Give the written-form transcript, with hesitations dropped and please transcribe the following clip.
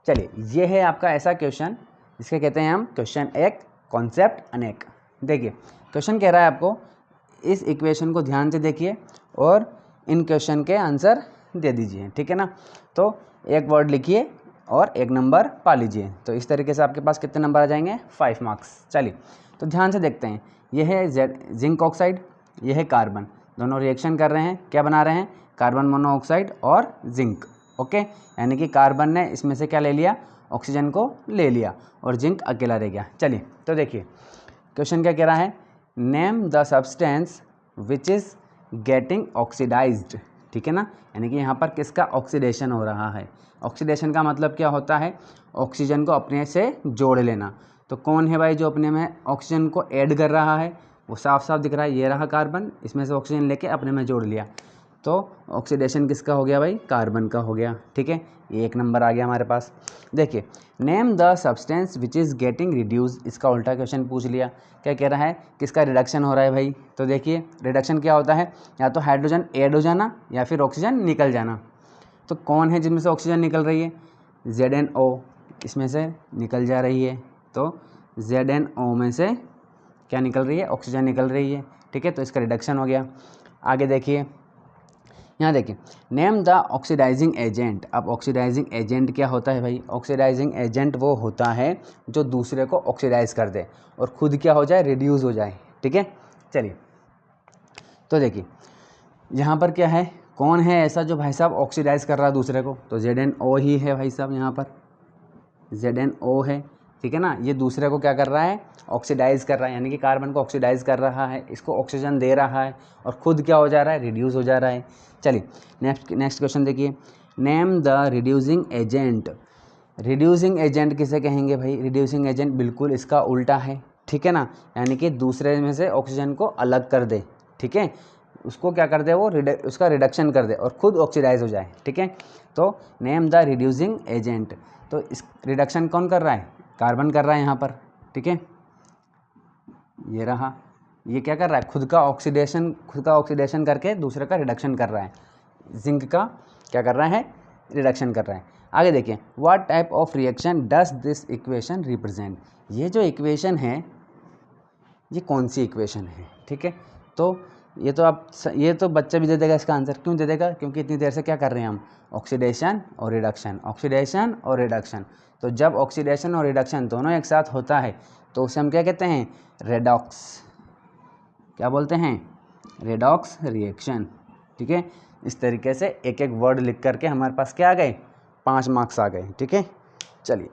चलिए, ये है आपका ऐसा क्वेश्चन जिसके कहते हैं हम क्वेश्चन एक कॉन्सेप्ट अनेक। देखिए क्वेश्चन कह रहा है आपको इस इक्वेशन को ध्यान से देखिए और इन क्वेश्चन के आंसर दे दीजिए, ठीक है ना। तो एक वर्ड लिखिए और एक नंबर पा लीजिए। तो इस तरीके से आपके पास कितने नंबर आ जाएंगे? 5 मार्क्स। चलिए तो ध्यान से देखते हैं। यह है जिंक ऑक्साइड, यह है कार्बन, दोनों रिएक्शन कर रहे हैं। क्या बना रहे हैं? कार्बन मोनोऑक्साइड और जिंक। ओके, यानी कि कार्बन ने इसमें से क्या ले लिया? ऑक्सीजन को ले लिया और जिंक अकेला रह गया। चलिए तो देखिए क्वेश्चन क्या कह रहा है, name the substance which is getting oxidized, ठीक है ना। यानी कि यहाँ पर किसका ऑक्सीडेशन हो रहा है? ऑक्सीडेशन का मतलब क्या होता है? ऑक्सीजन को अपने से जोड़ लेना। तो कौन है भाई जो अपने में ऑक्सीजन को ऐड कर रहा है? वो साफ साफ दिख रहा है, ये रहा कार्बन, इसमें से ऑक्सीजन लेके अपने में जोड़ लिया। तो ऑक्सीडेशन किसका हो गया भाई? कार्बन का हो गया, ठीक है। ये एक नंबर आ गया हमारे पास। देखिए name the substance which is getting reduce, इसका उल्टा क्वेश्चन पूछ लिया। क्या कह रहा है? किसका रिडक्शन हो रहा है भाई? तो देखिए रिडक्शन क्या होता है? या तो हाइड्रोजन ऐड हो जाना या फिर ऑक्सीजन निकल जाना। तो कौन है जिसमें से ऑक्सीजन निकल रही है? ZnO इसमें से निकल जा रही है। तो ZnO में से क्या निकल रही है? ऑक्सीजन निकल रही है, ठीक है। तो इसका रिडक्शन हो गया। आगे देखिए, यहाँ देखिए नेम द ऑक्सीडाइजिंग एजेंट। अब ऑक्सीडाइजिंग एजेंट क्या होता है भाई? ऑक्सीडाइजिंग एजेंट वो होता है जो दूसरे को ऑक्सीडाइज कर दे और खुद क्या हो जाए? रिड्यूस हो जाए, ठीक है। चलिए तो देखिए यहाँ पर क्या है, कौन है ऐसा जो भाई साहब ऑक्सीडाइज कर रहा है दूसरे को? तो ZnO ही है भाई साहब, यहाँ पर ZnO है, ठीक है ना। ये दूसरे को क्या कर रहा है? ऑक्सीडाइज कर रहा है, यानी कि कार्बन को ऑक्सीडाइज कर रहा है, इसको ऑक्सीजन दे रहा है और खुद क्या हो जा रहा है? रिड्यूस हो जा रहा है। चलिए नेक्स्ट क्वेश्चन देखिए, name the reducing agent. Reducing agent किसे कहेंगे भाई? रिड्यूसिंग एजेंट बिल्कुल इसका उल्टा है, ठीक है ना। यानी कि दूसरे में से ऑक्सीजन को अलग कर दे, ठीक है, उसको क्या कर दे? वो उसका रिडक्शन कर दे और खुद ऑक्सीडाइज हो जाए, ठीक है। तो नेम द रिड्यूसिंग एजेंट। तो इस रिडक्शन कौन कर रहा है? कार्बन कर रहा है यहाँ पर, ठीक है। ये रहा, ये क्या कर रहा है? खुद का ऑक्सीडेशन करके दूसरे का रिडक्शन कर रहा है। जिंक का क्या कर रहा है? रिडक्शन कर रहा है। आगे देखिए, what type of reaction does this equation represent. ये जो इक्वेशन है ये कौन सी इक्वेशन है, ठीक है। तो ये तो बच्चा भी दे देगा इसका आंसर। क्यों दे देगा? क्योंकि इतनी देर से क्या कर रहे हैं हम? ऑक्सीडेशन और रिडक्शन, ऑक्सीडेशन और रिडक्शन। तो जब ऑक्सीडेशन और रिडक्शन दोनों एक साथ होता है तो उसे हम क्या कहते हैं? रेडॉक्स। क्या बोलते हैं? रेडॉक्स रिएक्शन, ठीक है। इस तरीके से एक एक वर्ड लिख करके हमारे पास क्या आ गए? 5 मार्क्स आ गए, ठीक है। चलिए